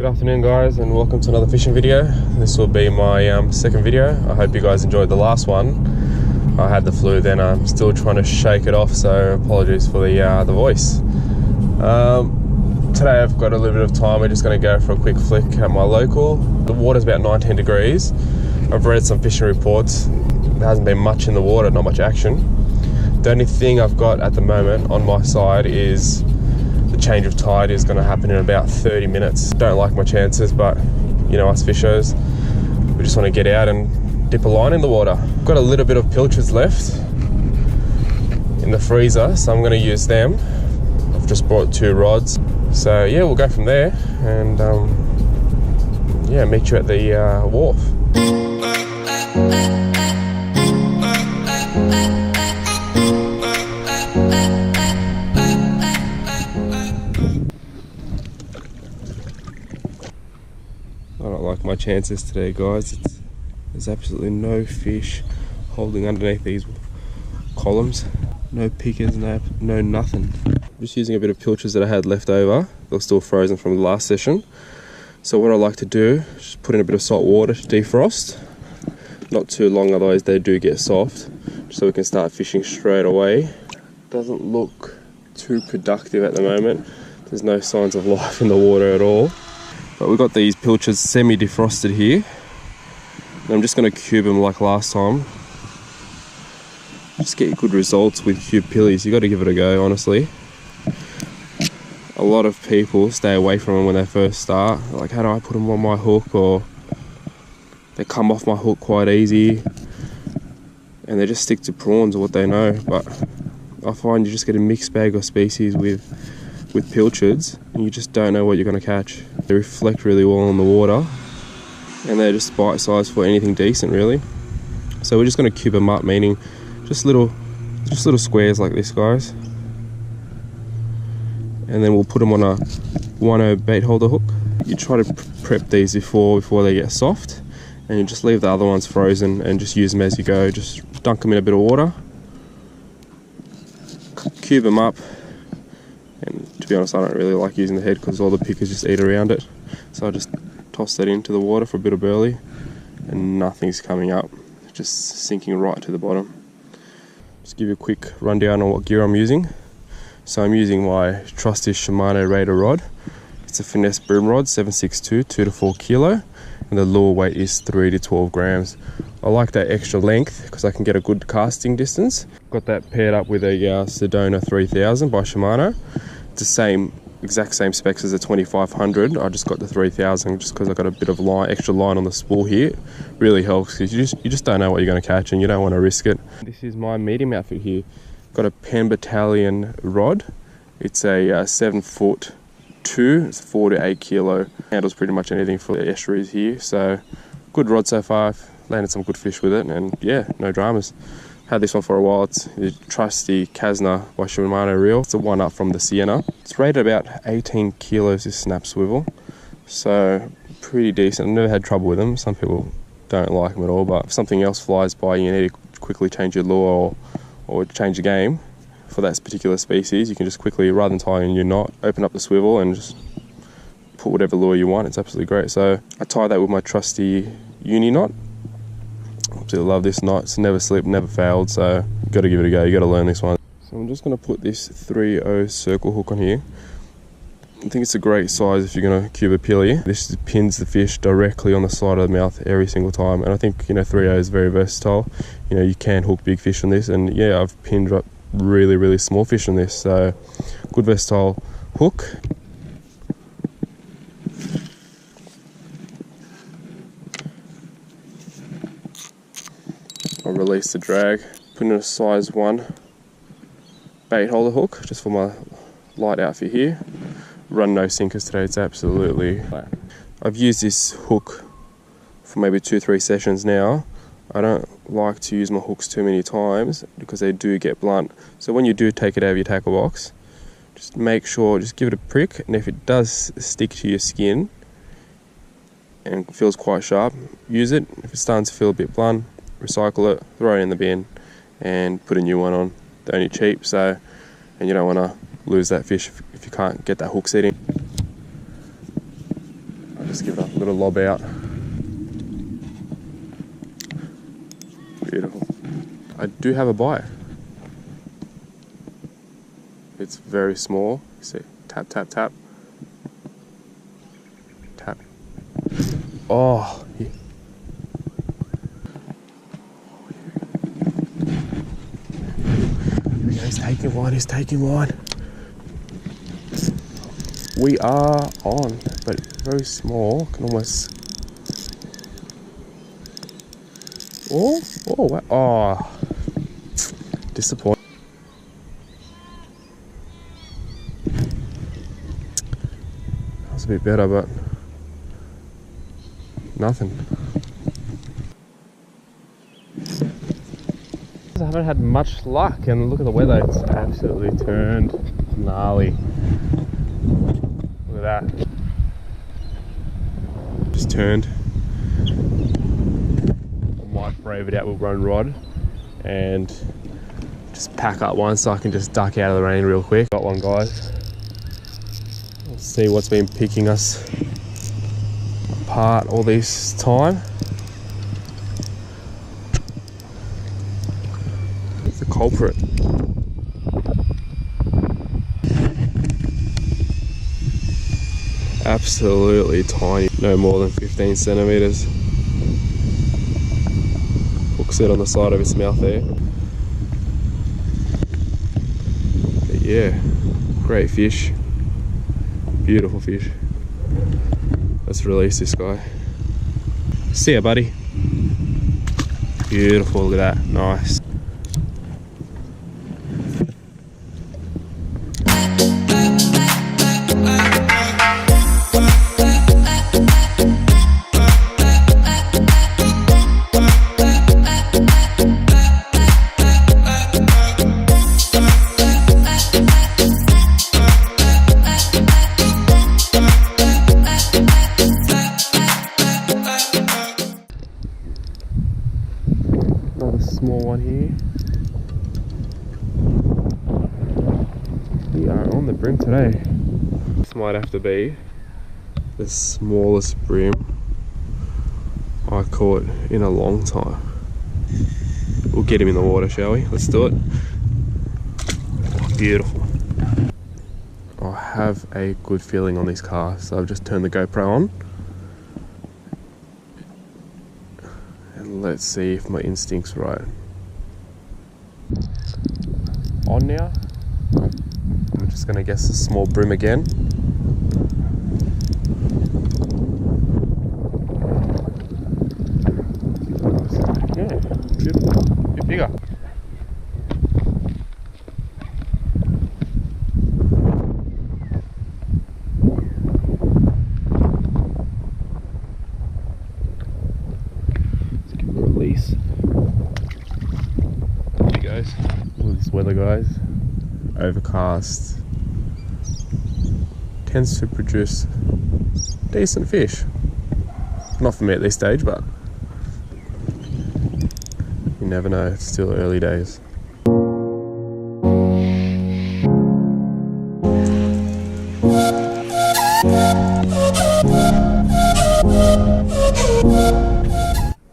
Good afternoon guys, and welcome to another fishing video. This will be my second video. I hope you guys enjoyed the last one. I had the flu then, I'm still trying to shake it off, so apologies for the voice. Today I've got a little bit of time. We're just going to go for a quick flick at my local. The water's about 19 degrees. I've read some fishing reports. There hasn't been much in the water, not much action. The only thing I've got at the moment on my side is the change of tide is going to happen in about 30 minutes. Don't like my chances, but you know, us fishers, we just want to get out and dip a line in the water. I've got a little bit of pilchards left in the freezer, so I'm going to use them. I've just brought 2 rods, so yeah, we'll go from there and yeah, meet you at the wharf. I don't like my chances today, guys. There's absolutely no fish holding underneath these columns. No pickers, no nothing. I'm just using a bit of pilchards that I had left over. They're still frozen from the last session. So what I like to do is just put in a bit of salt water to defrost. Not too long, otherwise they do get soft. So we can start fishing straight away. Doesn't look too productive at the moment. There's no signs of life in the water at all. But we've got these pilchards semi-defrosted here. And I'm just going to cube them like last time. Just get good results with cube pillies. You got to give it a go, honestly. A lot of people stay away from them when they first start. Like, how do I put them on my hook? Or they come off my hook quite easy. And they just stick to prawns or what they know. But I find you just get a mixed bag of species with pilchards, and you just don't know what you're going to catch. They reflect really well on the water, and they're just bite size for anything decent, really. So we're just going to cube them up, meaning just little squares like this, guys. And then we'll put them on a 1/0 bait holder hook. You try to prep these before they get soft, and you just leave the other ones frozen and just use them as you go. Just dunk them in a bit of water, cube them up. And to be honest, I don't really like using the head because all the pickers just eat around it. So I just toss that into the water for a bit of burley, and nothing's coming up. It's just sinking right to the bottom. Just give you a quick rundown on what gear I'm using. So I'm using my trusty Shimano Raider rod. It's a finesse boom rod, 762, 2 to 4 kilo, and the lure weight is 3 to 12 grams. I like that extra length because I can get a good casting distance. Got that paired up with a Sedona 3000 by Shimano. It's the exact same specs as the 2500. I just got the 3000 just because I got a bit of extra line on the spool here. Really helps because you just don't know what you're going to catch and you don't want to risk it. This is my medium outfit here. Got a Penn Battalion rod. It's a 7'2". It's 4 to 8 kilo. Handles pretty much anything for the estuaries here. So good rod so far. I've landed some good fish with it, and yeah, no dramas. Had this one for a while. It's the trusty Kazna by Shimano reel. It's a one up from the Sienna. It's rated about 18 kilos this snap swivel, so pretty decent. I've never had trouble with them. Some people don't like them at all, but if something else flies by, you need to quickly change your lure or change the game for that particular species. You can just quickly, rather than tying your knot, open up the swivel and just put whatever lure you want. It's absolutely great. So I tie that with my trusty uni knot. Absolutely love this knot. It's never slipped, never failed, so you've got to give it a go. You've got to learn this one. So I'm just going to put this 3/0 circle hook on here. I think it's a great size if you're going to cube a pilly. This pins the fish directly on the side of the mouth every single time, and I think, you know, 3/0 is very versatile. You know, you can hook big fish on this, and yeah, I've pinned up really small fish on this, so good versatile hook. I'll release the drag, put in a size 1 bait holder hook just for my light outfit here. Run no sinkers today, it's absolutely flat. I've used this hook for maybe 2-3 sessions now. I don't like to use my hooks too many times because they do get blunt. So when you do take it out of your tackle box, just make sure, just give it a prick, and if it does stick to your skin and feels quite sharp, use it. If it's starting to feel a bit blunt, recycle it, throw it in the bin and put a new one on. They're only cheap, so, and you don't want to lose that fish if you can't get that hook setting. Just give it a little lob out. Beautiful. I do have a bite. It's very small. You see, tap, tap, tap. Tap. Oh, yeah. He's taking one, he's taking one. We are on, but very small. Can almost. Oh, wow. Oh, disappointing. That was a bit better, but nothing. I haven't had much luck, and look at the weather, it's absolutely turned gnarly. Look at that. Just turned. I might brave it out with one rod and just pack up one so I can just duck out of the rain real quick. Got one, guys. Let's see what's been picking us apart all this time. The culprit. Absolutely tiny, no more than 15 centimeters. Hooks it on the side of its mouth there. But yeah, great fish, beautiful fish. Let's release this guy. See ya, buddy. Beautiful, look at that, nice. Small one here. We are on the bream today. This might have to be the smallest bream I caught in a long time. We'll get him in the water, shall we? Let's do it. Beautiful. I have a good feeling on this cast, so I've just turned the GoPro on. Let's see if my instinct's right. On now. I'm just gonna guess a small bream again. Yeah, beautiful. A bit bigger. Release. There he goes. Look at this weather, guys. Overcast. Tends to produce decent fish. Not for me at this stage, but you never know. It's still early days.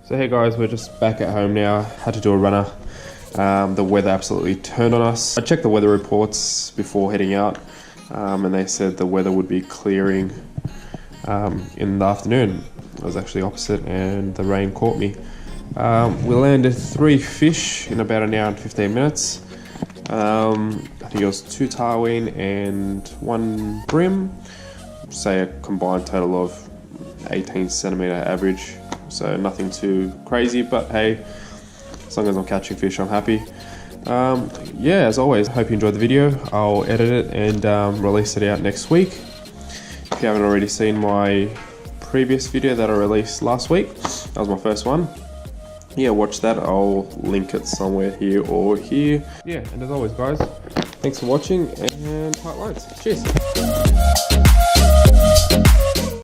So hey guys, we're just back at home now. Had to do a runner. The weather absolutely turned on us. I checked the weather reports before heading out, and they said the weather would be clearing in the afternoon. It was actually opposite, and the rain caught me. We landed 3 fish in about an hour and 15 minutes. I think it was 2 tarwhine and 1 bream. Say a combined total of 18 centimeter average. So nothing too crazy, but hey, as long as I'm catching fish, I'm happy. Yeah, as always, hope you enjoyed the video. I'll edit it and release it out next week. If you haven't already seen my previous video that I released last week, that was my first one. Yeah, watch that. I'll link it somewhere here or here. Yeah, and as always, guys, thanks for watching and tight lines. Cheers.